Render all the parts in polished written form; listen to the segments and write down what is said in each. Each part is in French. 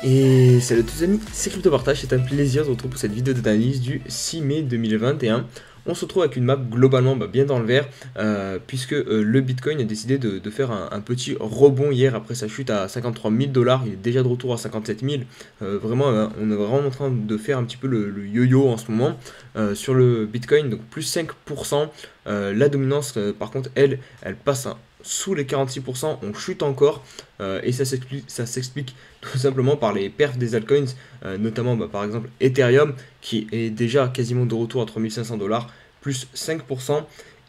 Et salut à tous les amis, c'est CryptoPartage, c'est un plaisir de vous retrouver pour cette vidéo d'analyse du 6 mai 2021. On se retrouve avec une map globalement bien dans le vert, puisque le Bitcoin a décidé de faire un petit rebond hier après sa chute à 53 000 $. Il est déjà de retour à 57 000. Vraiment, on est vraiment en train de faire un petit peu le yo-yo en ce moment sur le Bitcoin, donc plus 5%. La dominance, par contre, elle passe sous les 46%, on chute encore, et ça s'explique tout simplement par les perfs des altcoins, notamment par exemple Ethereum qui est déjà quasiment de retour à 3500 $, plus 5%,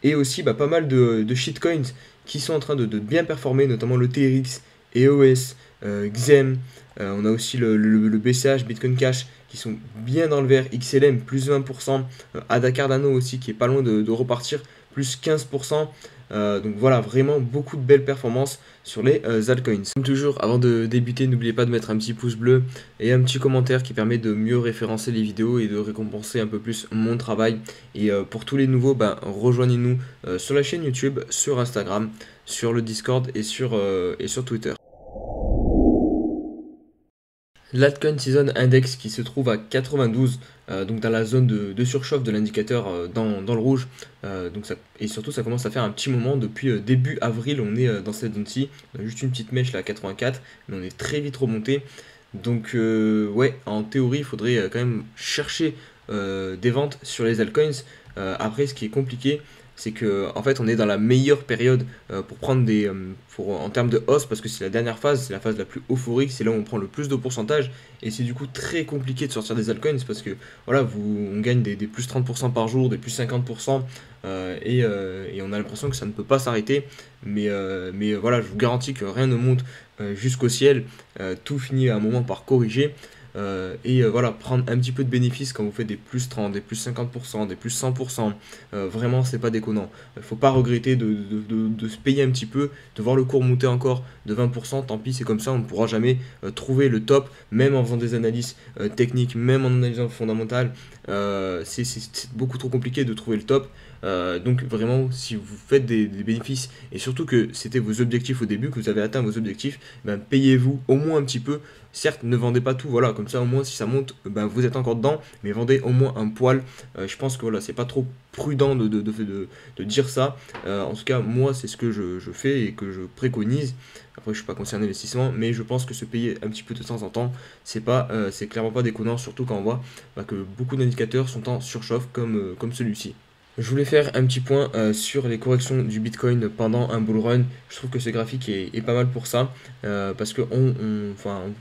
et aussi pas mal de shitcoins qui sont en train de bien performer, notamment le TRX, EOS, XEM, on a aussi le BCH, Bitcoin Cash, qui sont bien dans le vert, XLM plus 20%, ADA Cardano aussi qui est pas loin de repartir, plus 15%. Donc voilà, vraiment beaucoup de belles performances sur les altcoins. Comme toujours, avant de débuter, n'oubliez pas de mettre un petit pouce bleu et un petit commentaire qui permet de mieux référencer les vidéos et de récompenser un peu plus mon travail. Et pour tous les nouveaux, rejoignez-nous sur la chaîne YouTube, sur Instagram, sur le Discord et sur Twitter. L'Altcoin Season Index qui se trouve à 92, donc dans la zone de surchauffe de l'indicateur, dans le rouge. Et surtout ça commence à faire un petit moment, depuis début avril on est dans cette zone-ci. On a juste une petite mèche là à 84, mais on est très vite remonté. Donc ouais, en théorie il faudrait quand même chercher des ventes sur les altcoins. Après ce qui est compliqué, c'est que en fait on est dans la meilleure période pour prendre en termes de hausse, parce que c'est la dernière phase, c'est la phase la plus euphorique, c'est là où on prend le plus de pourcentage, et c'est du coup très compliqué de sortir des altcoins parce que voilà, on gagne des plus 30% par jour, des plus 50%, et on a l'impression que ça ne peut pas s'arrêter, mais voilà, je vous garantis que rien ne monte jusqu'au ciel, tout finit à un moment par corriger. Voilà, prendre un petit peu de bénéfice quand vous faites des plus 30, des plus 50%, des plus 100%, vraiment c'est pas déconnant. Il faut pas regretter de se payer un petit peu, de voir le cours monter encore de 20%, tant pis, c'est comme ça, on ne pourra jamais trouver le top, même en faisant des analyses techniques, même en analysant fondamentales. C'est beaucoup trop compliqué de trouver le top. Donc vraiment, si vous faites des bénéfices, et surtout que c'était vos objectifs au début, que vous avez atteint vos objectifs, payez-vous au moins un petit peu. Certes, ne vendez pas tout, voilà, comme ça au moins si ça monte, vous êtes encore dedans, mais vendez au moins un poil. Je pense que voilà, c'est pas trop prudent de dire ça. En tout cas, moi, c'est ce que je fais et que je préconise. Après, je suis pas concerné investissement, mais je pense que se payer un petit peu de temps en temps, c'est clairement pas déconnant, surtout quand on voit que beaucoup d'indicateurs sont en surchauffe comme celui-ci. Je voulais faire un petit point sur les corrections du Bitcoin pendant un bull run. Je trouve que ce graphique est pas mal pour ça, parce on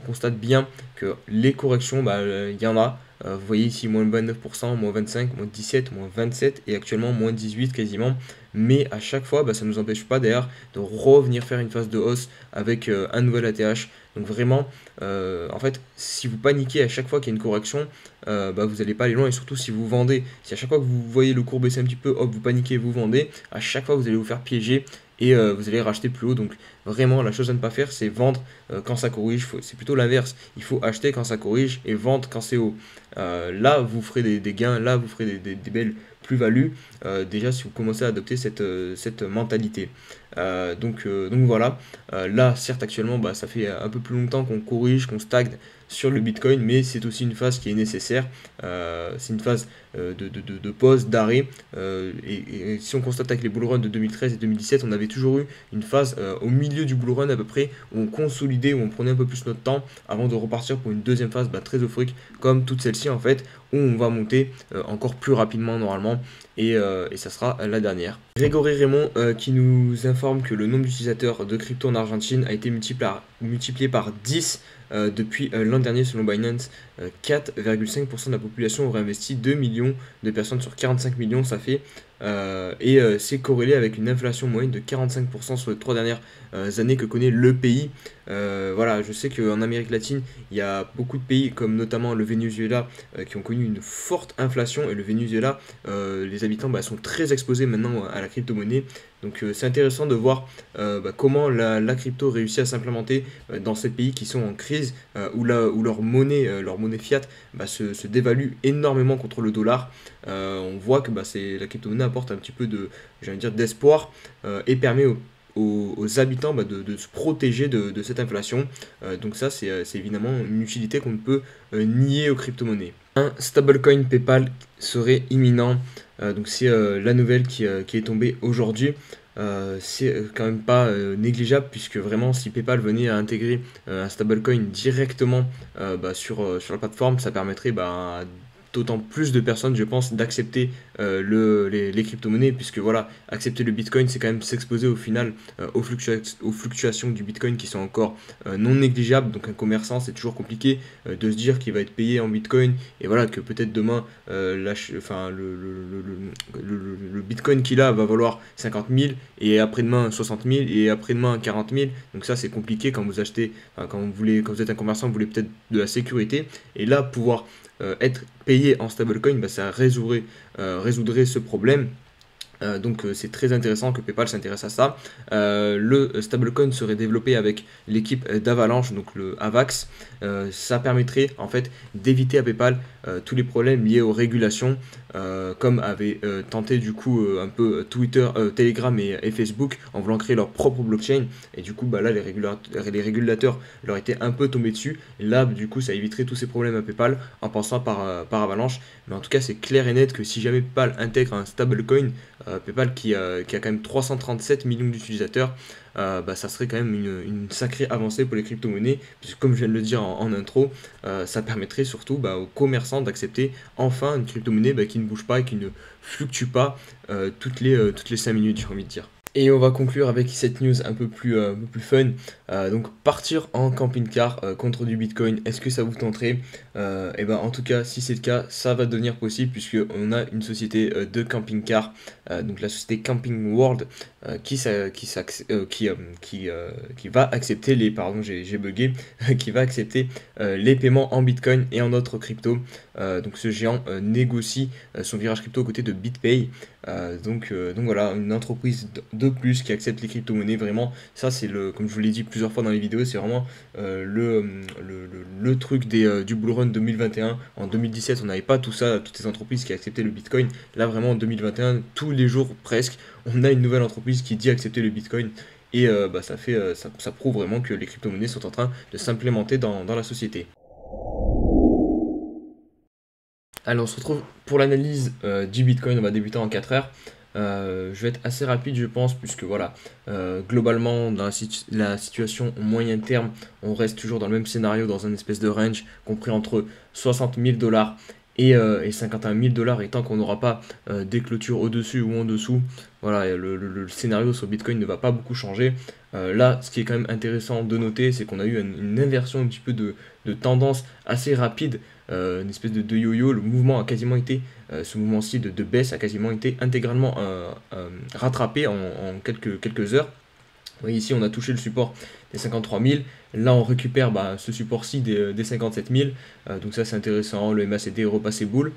constate bien que les corrections, il y en a. Vous voyez ici moins 29%, moins 25, moins 17, moins 27 et actuellement moins 18 quasiment. Mais à chaque fois, ça ne nous empêche pas d'ailleurs de revenir faire une phase de hausse avec un nouvel ATH. Donc vraiment, en fait, si vous paniquez à chaque fois qu'il y a une correction, vous n'allez pas aller loin. Et surtout si vous vendez, si à chaque fois que vous voyez le cours baisser un petit peu, hop, vous paniquez, vous vendez, à chaque fois vous allez vous faire piéger et vous allez racheter plus haut. Donc vraiment, la chose à ne pas faire, c'est vendre quand ça corrige. C'est plutôt l'inverse. Il faut acheter quand ça corrige et vendre quand c'est haut. Là, vous ferez des gains, là, vous ferez des belles plus-values, déjà si vous commencez à adopter cette mentalité. Donc voilà, là certes actuellement ça fait un peu plus longtemps qu'on corrige, qu'on stagne sur le Bitcoin, mais c'est aussi une phase qui est nécessaire. C'est une phase de pause, d'arrêt, et si on constate avec les bull runs de 2013 et 2017, on avait toujours eu une phase au milieu du bull run à peu près, où on consolidait, où on prenait un peu plus notre temps avant de repartir pour une deuxième phase très euphorique comme toute celle-ci en fait, où on va monter encore plus rapidement normalement, et ça sera la dernière. Grégory Raymond qui nous informe que le nombre d'utilisateurs de crypto en Argentine a été multiplié par 10 depuis l'an dernier selon Binance. 4,5% de la population aurait investi 2 millions de personnes sur 45 millions, ça fait. C'est corrélé avec une inflation moyenne de 45% sur les 3 dernières années que connaît le pays. Voilà, je sais qu'en Amérique latine, il y a beaucoup de pays, comme notamment le Venezuela, qui ont connu une forte inflation. Et le Venezuela, les habitants sont très exposés maintenant à la crypto-monnaie. Donc c'est intéressant de voir comment la crypto réussit à s'implémenter dans ces pays qui sont en crise, où leur monnaie fiat se dévalue énormément contre le dollar. On voit que la crypto-monnaie apporte un petit peu d'espoir, et permet aux habitants de se protéger de cette inflation. Donc ça, c'est évidemment une utilité qu'on ne peut nier aux crypto-monnaies. Un stablecoin PayPal serait imminent. Donc c'est la nouvelle qui est tombée aujourd'hui. C'est quand même pas négligeable, puisque vraiment si PayPal venait à intégrer un stablecoin directement sur la plateforme, ça permettrait à d'autant plus de personnes, je pense, d'accepter les crypto-monnaies, puisque voilà, accepter le Bitcoin, c'est quand même s'exposer au final aux fluctuations du Bitcoin qui sont encore non négligeables. Donc un commerçant, c'est toujours compliqué de se dire qu'il va être payé en Bitcoin, et voilà, que peut-être demain, le Bitcoin qu'il a va valoir 50 000, et après-demain 60 000, et après-demain 40 000. Donc ça, c'est compliqué quand vous achetez, quand vous êtes un commerçant, vous voulez peut-être de la sécurité, et là, pouvoir être payé en stablecoin, ça résoudrait ce problème. Donc c'est très intéressant que PayPal s'intéresse à ça. Le stablecoin serait développé avec l'équipe d'Avalanche, donc le AVAX. Ça permettrait en fait d'éviter à PayPal tous les problèmes liés aux régulations, comme avait tenté du coup un peu Twitter, Telegram et Facebook, en voulant créer leur propre blockchain. Et du coup là les régulateurs leur étaient un peu tombés dessus. Et là du coup ça éviterait tous ces problèmes à PayPal en passant par Avalanche. Mais en tout cas c'est clair et net que si jamais PayPal intègre un stablecoin, PayPal qui a quand même 337 millions d'utilisateurs, ça serait quand même une sacrée avancée pour les crypto-monnaies, puisque comme je viens de le dire en intro, ça permettrait surtout aux commerçants d'accepter enfin une crypto-monnaie qui ne bouge pas et qui ne fluctue pas toutes les 5 minutes, j'ai envie de dire. Et on va conclure avec cette news un peu plus fun. Donc partir en camping-car contre du Bitcoin, est-ce que ça vous tenterait? Et en tout cas, si c'est le cas, ça va devenir possible, puisque on a une société de camping-car, donc la société Camping World, qui va accepter j'ai bugué, qui va accepter les paiements en Bitcoin et en autres cryptos. Donc ce géant négocie son virage crypto aux côtés de BitPay. Donc voilà, une entreprise de plus qui accepte les crypto-monnaies. Vraiment, ça c'est comme je vous l'ai dit plusieurs fois dans les vidéos, c'est vraiment le truc du Bull Run 2021. En 2017, on n'avait pas tout ça, toutes ces entreprises qui acceptaient le Bitcoin. Là vraiment en 2021, tous les jours presque, on a une nouvelle entreprise qui dit accepter le Bitcoin. Et ça prouve vraiment que les crypto-monnaies sont en train de s'implémenter dans la société. Alors on se retrouve pour l'analyse du Bitcoin. On va débuter en 4 heures. Je vais être assez rapide, je pense, puisque voilà, globalement dans la situation au moyen terme, on reste toujours dans le même scénario, dans un espèce de range compris entre 60 000 $ et 51 000 $. Et tant qu'on n'aura pas des clôtures au-dessus ou en dessous, voilà, le scénario sur Bitcoin ne va pas beaucoup changer. Là, ce qui est quand même intéressant de noter, c'est qu'on a eu une inversion un petit peu de tendance assez rapide, une espèce de yo-yo. Le mouvement a quasiment été, ce mouvement-ci de baisse a quasiment été intégralement rattrapé en quelques heures. Vous voyez ici, on a touché le support des 53 000. Là, on récupère ce support-ci des 57 000. Donc ça, c'est intéressant. Le MACD est repassé boule.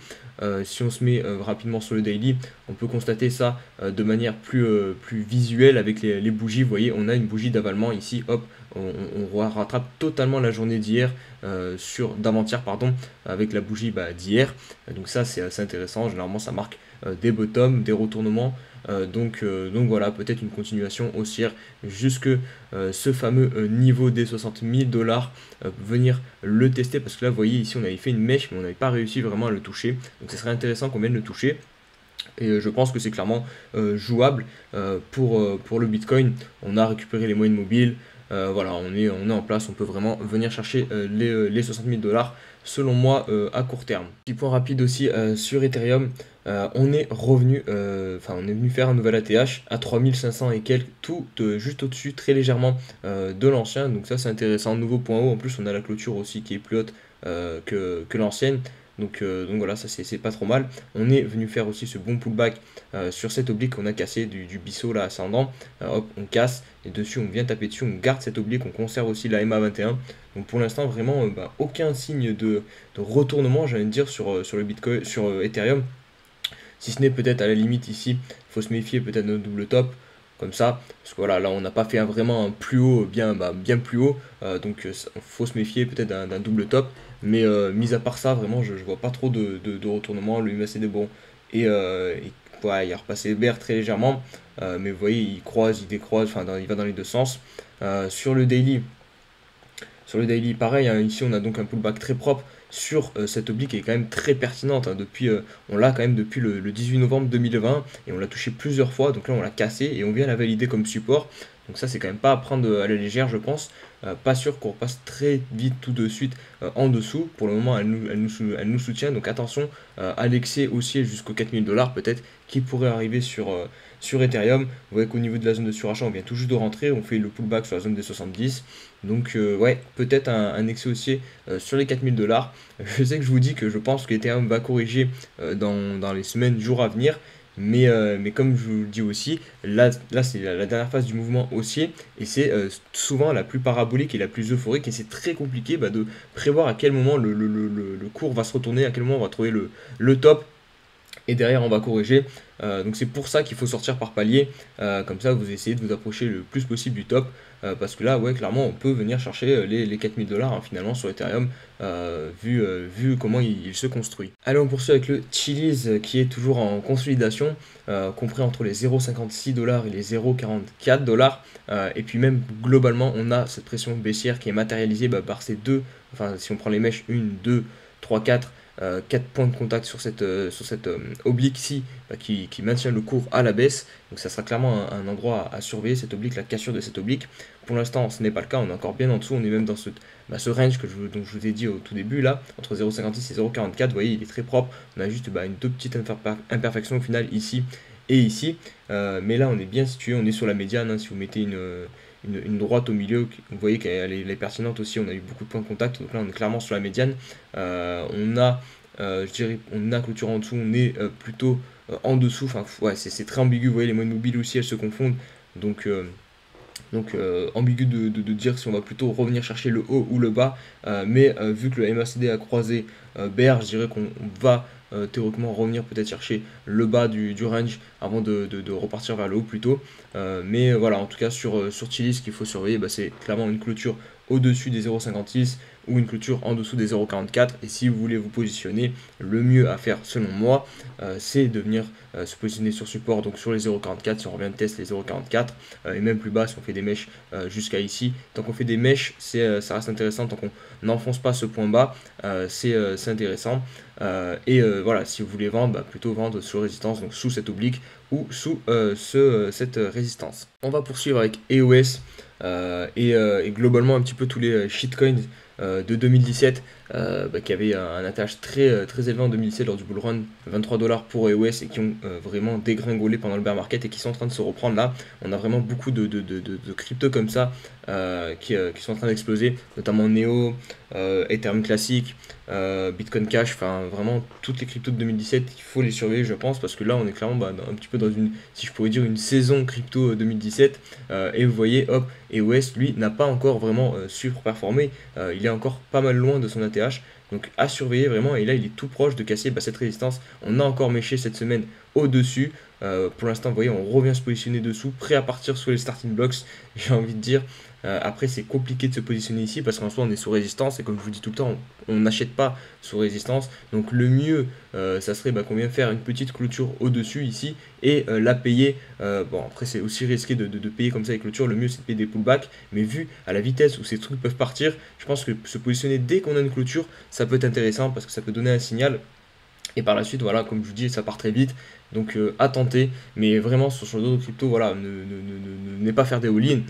Si on se met rapidement sur le daily, on peut constater ça de manière plus visuelle avec les bougies. Vous voyez, on a une bougie d'avalement ici. Hop, on rattrape totalement la journée d'hier, d'avant-hier, pardon, avec la bougie d'hier. Donc ça, c'est assez intéressant. Généralement, ça marque des bottoms, des retournements. Donc voilà, peut-être une continuation haussière jusque ce fameux niveau des 60 000 $, venir le tester, parce que là vous voyez ici on avait fait une mèche mais on n'avait pas réussi vraiment à le toucher. Donc ce serait intéressant qu'on vienne le toucher. Et je pense que c'est clairement jouable pour le Bitcoin. On a récupéré les moyennes mobiles. Voilà, on est en place, on peut vraiment venir chercher les 60 000 $ selon moi à court terme. Petit point rapide aussi sur Ethereum, on est venu faire un nouvel ATH à 3500 et quelques, tout juste au-dessus, très légèrement de l'ancien. Donc ça c'est intéressant, nouveau point haut. En plus on a la clôture aussi qui est plus haute que l'ancienne. Donc voilà, ça c'est pas trop mal. On est venu faire aussi ce bon pullback sur cette oblique qu'on a cassé du biseau là ascendant. Hop, on casse et dessus on vient taper dessus, on garde cette oblique, on conserve aussi la MA21. Donc pour l'instant vraiment aucun signe de retournement, j'allais dire, sur le Bitcoin, sur Ethereum. Si ce n'est peut-être à la limite ici, il faut se méfier peut-être d'un double top. Comme ça, parce que voilà, là on n'a pas fait vraiment un plus haut, bien plus haut, donc il faut se méfier peut-être d'un double top, mais mis à part ça, vraiment je vois pas trop de retournement. Le MACD bon est ouais, il est repassé vert très légèrement, mais vous voyez, il croise, il décroise, enfin, il va dans les deux sens. Sur le daily, pareil, hein, ici on a donc un pullback très propre sur cette oblique qui est quand même très pertinente, hein, on l'a quand même depuis le 18 novembre 2020 et on l'a touché plusieurs fois, donc là on l'a cassé et on vient la valider comme support. Donc ça c'est quand même pas à prendre à la légère je pense. Pas sûr qu'on repasse très vite tout de suite en dessous. Pour le moment elle nous soutient, donc attention à l'excès haussier jusqu'aux 4000 $ peut-être qui pourrait arriver sur Ethereum. Vous voyez qu'au niveau de la zone de surachat on vient tout juste de rentrer, on fait le pullback sur la zone des 70. Donc ouais, peut-être un excès haussier sur les 4000 $. Je sais que je vous dis que je pense que Ethereum va corriger dans les semaines, jours à venir. Mais comme je vous le dis aussi, là c'est la dernière phase du mouvement haussier et c'est souvent la plus parabolique et la plus euphorique et c'est très compliqué de prévoir à quel moment le cours va se retourner, à quel moment on va trouver le top et derrière on va corriger. Donc c'est pour ça qu'il faut sortir par palier, comme ça vous essayez de vous approcher le plus possible du top, parce que là ouais clairement on peut venir chercher les 4000 $ hein, finalement sur Ethereum, vu comment il se construit. Allez, on poursuit avec le Chiliz qui est toujours en consolidation, compris entre les 0,56 $ et les 0,44 $, et puis même globalement on a cette pression baissière qui est matérialisée par ces deux, enfin si on prend les mèches 1, 2, 3, 4, 4 points de contact sur cette oblique-ci qui maintient le cours à la baisse. Donc ça sera clairement un endroit à surveiller, cette oblique, la cassure de cette oblique. Pour l'instant, ce n'est pas le cas, on est encore bien en dessous, on est même dans ce range dont je vous ai dit au tout début, là, entre 0,56 et 0,44. Vous voyez, il est très propre. On a juste une deux petites imperfections au final ici et ici. Mais là, on est bien situé, on est sur la médiane. Hein, si vous mettez une droite au milieu, vous voyez qu'elle est pertinente aussi, on a eu beaucoup de points de contact, donc là on est clairement sur la médiane. Je dirais, on a clôture en dessous, on est plutôt en dessous, enfin ouais, c'est très ambigu, vous voyez les moyennes mobiles aussi elles se confondent, donc ambigu de dire si on va plutôt revenir chercher le haut ou le bas, mais vu que le MACD a croisé BR, je dirais qu'on va théoriquement revenir peut-être chercher le bas du range avant de repartir vers le haut plutôt. Mais voilà, en tout cas sur Chiliz, ce qu'il faut surveiller, c'est clairement une clôture au-dessus des 0,56 ou une clôture en dessous des 0,44. Et si vous voulez vous positionner, le mieux à faire selon moi, c'est de venir se positionner sur support, donc sur les 0,44 si on revient de test les 0,44, et même plus bas si on fait des mèches jusqu'à ici. Tant qu'on fait des mèches, ça reste intéressant, tant qu'on n'enfonce pas ce point bas, c'est intéressant. Voilà, si vous voulez vendre, plutôt vendre sous résistance, donc sous cette oblique ou sous cette résistance. On va poursuivre avec EOS et globalement un petit peu tous les shitcoins de 2017 qui avaient un attach très élevé en 2017 lors du bull run, 23 $ pour EOS, et qui ont vraiment dégringolé pendant le bear market et qui sont en train de se reprendre là. On a vraiment beaucoup de cryptos comme ça qui sont en train d'exploser, notamment Neo, Ethereum classique, Bitcoin Cash, enfin vraiment toutes les cryptos de 2017, il faut les surveiller je pense, parce que là on est clairement un petit peu dans si je pourrais dire, une saison crypto 2017, et vous voyez, hop, EOS lui n'a pas encore vraiment surperformé, il est encore pas mal loin de son ATH, donc à surveiller vraiment, et là il est tout proche de casser cette résistance. On a encore méché cette semaine au-dessus, pour l'instant vous voyez on revient se positionner dessous, prêt à partir sur les starting blocks, j'ai envie de dire. Après c'est compliqué de se positionner ici parce qu'en soi on est sous résistance, et comme je vous dis tout le temps, on n'achète pas sous résistance, donc le mieux ça serait qu'on vienne faire une petite clôture au dessus ici et la payer. Bon après c'est aussi risqué de payer comme ça les clôtures, le mieux c'est de payer des pullbacks, mais vu à la vitesse où ces trucs peuvent partir, je pense que se positionner dès qu'on a une clôture ça peut être intéressant, parce que ça peut donner un signal. Et par la suite, voilà, comme je vous dis, ça part très vite. Donc à tenter, mais vraiment sur d'autres cryptos, voilà, ne pas faire des all-in,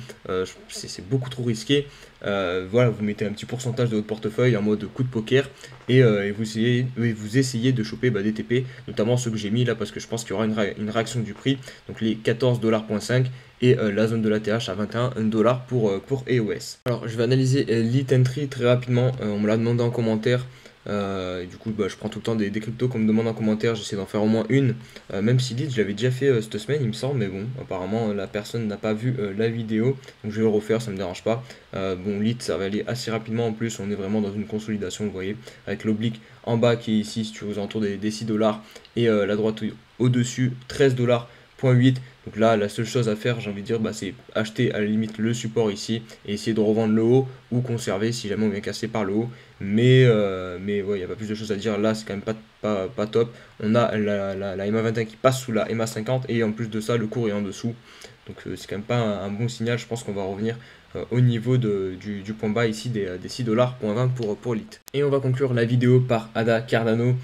c'est beaucoup trop risqué. Voilà, vous mettez un petit pourcentage de votre portefeuille en mode coup de poker, et vous essayez de choper des TP, notamment ceux que j'ai mis là, parce que je pense qu'il y aura une réaction du prix. Donc les 14,5 $ et la zone de l'ATH à 21 $ pour EOS. Alors je vais analyser Lit Entry très rapidement, on me l'a demandé en commentaire. Et du coup je prends tout le temps des cryptos qu'on me demande en commentaire, j'essaie d'en faire au moins une, même si Lit je l'avais déjà fait cette semaine il me semble, mais bon apparemment la personne n'a pas vu la vidéo, donc je vais le refaire, ça me dérange pas. Bon, Lit ça va aller assez rapidement, en plus on est vraiment dans une consolidation, vous voyez, avec l'oblique en bas qui est ici, si tu veux, aux alentours des 6 $ et la droite au dessus 13 $ 0.8. Donc là, la seule chose à faire, j'ai envie de dire, bah, c'est acheter à la limite le support ici et essayer de revendre le haut ou conserver si jamais on vient casser par le haut. Mais ouais, il n'y a pas plus de choses à dire. Là, c'est quand même pas top. On a la MA21 qui passe sous la MA50 et en plus de ça, le cours est en dessous. Donc c'est quand même pas un bon signal. Je pense qu'on va revenir au niveau du point bas ici des 6$ pour l'IT. Et on va conclure la vidéo par ADA Cardano.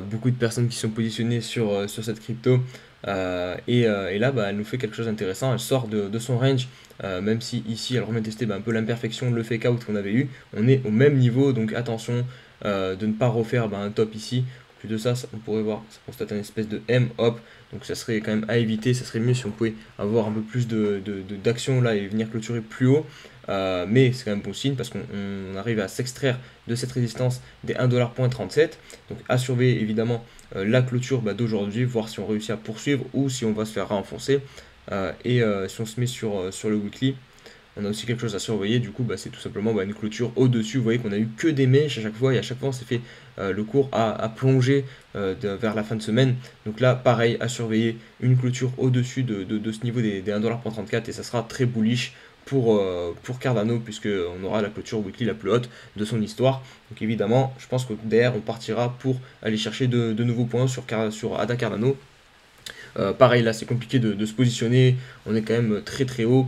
Beaucoup de personnes qui sont positionnées sur cette crypto. Et là, bah, elle nous fait quelque chose d'intéressant. Elle sort de son range, même si ici elle remet tester un peu l'imperfection, le fake out qu'on avait eu. On est au même niveau, donc attention de ne pas refaire un top ici. En plus de ça, on pourrait voir, ça constate une espèce de M, hop. Donc ça serait quand même à éviter. Ça serait mieux si on pouvait avoir un peu plus d'action là et venir clôturer plus haut. Mais c'est quand même bon signe parce qu'on arrive à s'extraire de cette résistance des 1,37$. Donc à surveiller évidemment la clôture d'aujourd'hui, voir si on réussit à poursuivre ou si on va se faire renfoncer. Si on se met sur le weekly, on a aussi quelque chose à surveiller. Du coup, c'est tout simplement une clôture au-dessus. Vous voyez qu'on a eu que des mèches à chaque fois et à chaque fois on s'est fait le cours à plonger vers la fin de semaine. Donc là, pareil, à surveiller une clôture au-dessus de ce niveau des 1$ et ça sera très bullish pour Cardano puisqu'on aura la clôture weekly la plus haute de son histoire. Donc évidemment, je pense que derrière, on partira pour aller chercher de nouveaux points sur ADA Cardano. Pareil, là c'est compliqué de se positionner, on est quand même très très haut,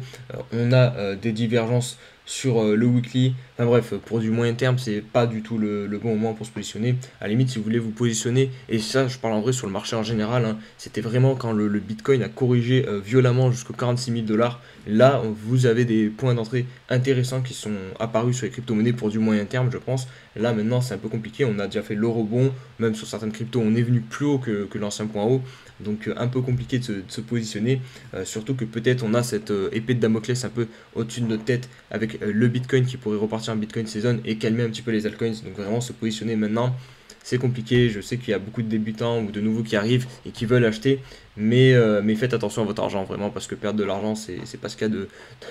on a des divergences sur le weekly. Enfin bref, pour du moyen terme, c'est pas du tout le bon moment pour se positionner. À la limite, si vous voulez vous positionner, et ça je parle en vrai sur le marché en général, c'était vraiment quand le Bitcoin a corrigé violemment jusqu'aux 46 000$. Là, vous avez des points d'entrée intéressants qui sont apparus sur les crypto-monnaies pour du moyen terme, je pense. Là, maintenant, c'est un peu compliqué. On a déjà fait le rebond. Même sur certaines cryptos, on est venu plus haut que l'ancien point haut. Donc, un peu compliqué de se positionner. Surtout que peut-être on a cette épée de Damoclès un peu au-dessus de notre tête avec le Bitcoin qui pourrait repartir en Bitcoin Season et calmer un petit peu les altcoins. Donc, vraiment, se positionner maintenant, c'est compliqué. Je sais qu'il y a beaucoup de débutants ou de nouveaux qui arrivent et qui veulent acheter. Mais faites attention à votre argent vraiment parce que perdre de l'argent c'est pas ce qu'il y a de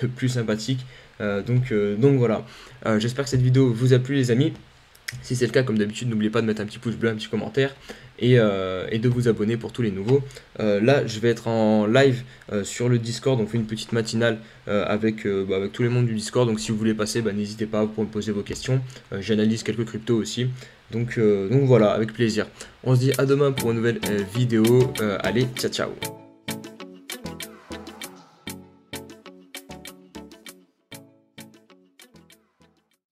plus sympathique. Donc voilà, j'espère que cette vidéo vous a plu les amis. Si c'est le cas, comme d'habitude, n'oubliez pas de mettre un petit pouce bleu, un petit commentaire et de vous abonner pour tous les nouveaux. Là, je vais être en live sur le Discord. On fait une petite matinale avec tous les membres du Discord. Donc si vous voulez passer, n'hésitez pas pour me poser vos questions. J'analyse quelques cryptos aussi. Donc voilà, avec plaisir. On se dit à demain pour une nouvelle vidéo. Allez, ciao ciao.